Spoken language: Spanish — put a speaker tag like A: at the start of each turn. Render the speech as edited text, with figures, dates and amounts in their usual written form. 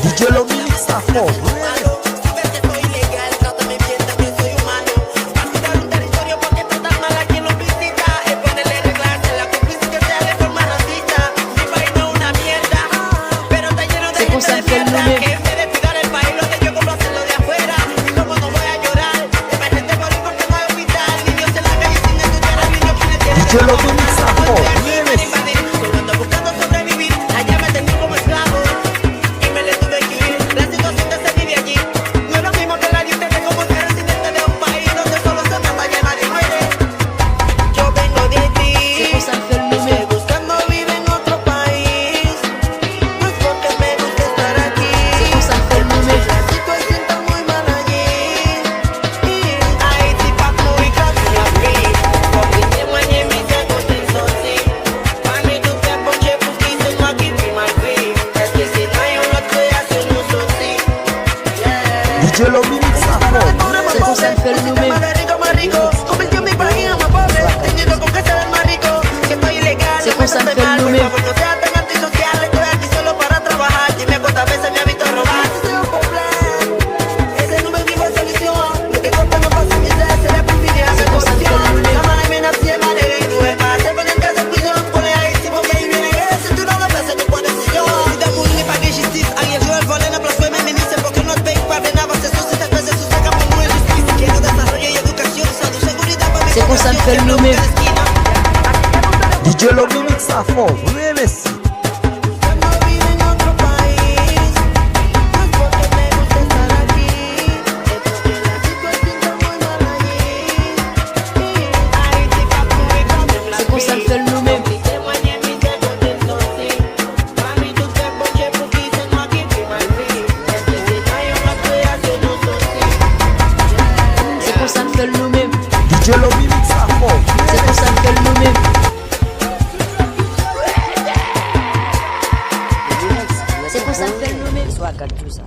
A: DJ lo mixa for real. DJ lo mixa for real. DJ lo mixa for real.
B: Se puso enfermo y me
C: convirtió mi país en más pobre, teniendo con que se ve más rico, que estoy ilegal,
B: Se
C: no me
B: puso
C: trate mal,
B: enfermo,
C: por favor, no sea tan antisocial, estoy aquí solo para trabajar, dime cuántas veces me ha visto robar, ese es un problema, ese no me vivo solución, lo que corta no pasa mi sed, se le perfidia, se corrupción, la mala y me nací en madre y nueva, se pone en casa de prisión, pone ahí, si porque ahí viene ese, tu no lo ves, tu puedes ser yo, si te mundo ni pagué justice, ahí el yo el volen, plus me ministre, porque no es fake, para nada, se suscita, se saca por muy justicia, quiero desarrollo y educación, salud, seguridad para mi
B: Se puso enfermo y me
A: DJ lo mixa for real.
C: Cuando vivo en otro país, no es porque me gusta estar aquí, es porque la situación está muy mal allí. Ay, chica, tú me cambias la
B: Se puso
C: vida.
B: enfermo y me
C: Te mueñe mi dedo del norte. Mami, tú te ponches porque hice no aquí prima el fin. Es que si no hay una creación, no soy sí.
B: Se puso enfermo y me
A: DJ lo mixa for
B: Se
A: real.
B: puso enfermo y me Se puso enfermo y me
D: Swag Cartuza.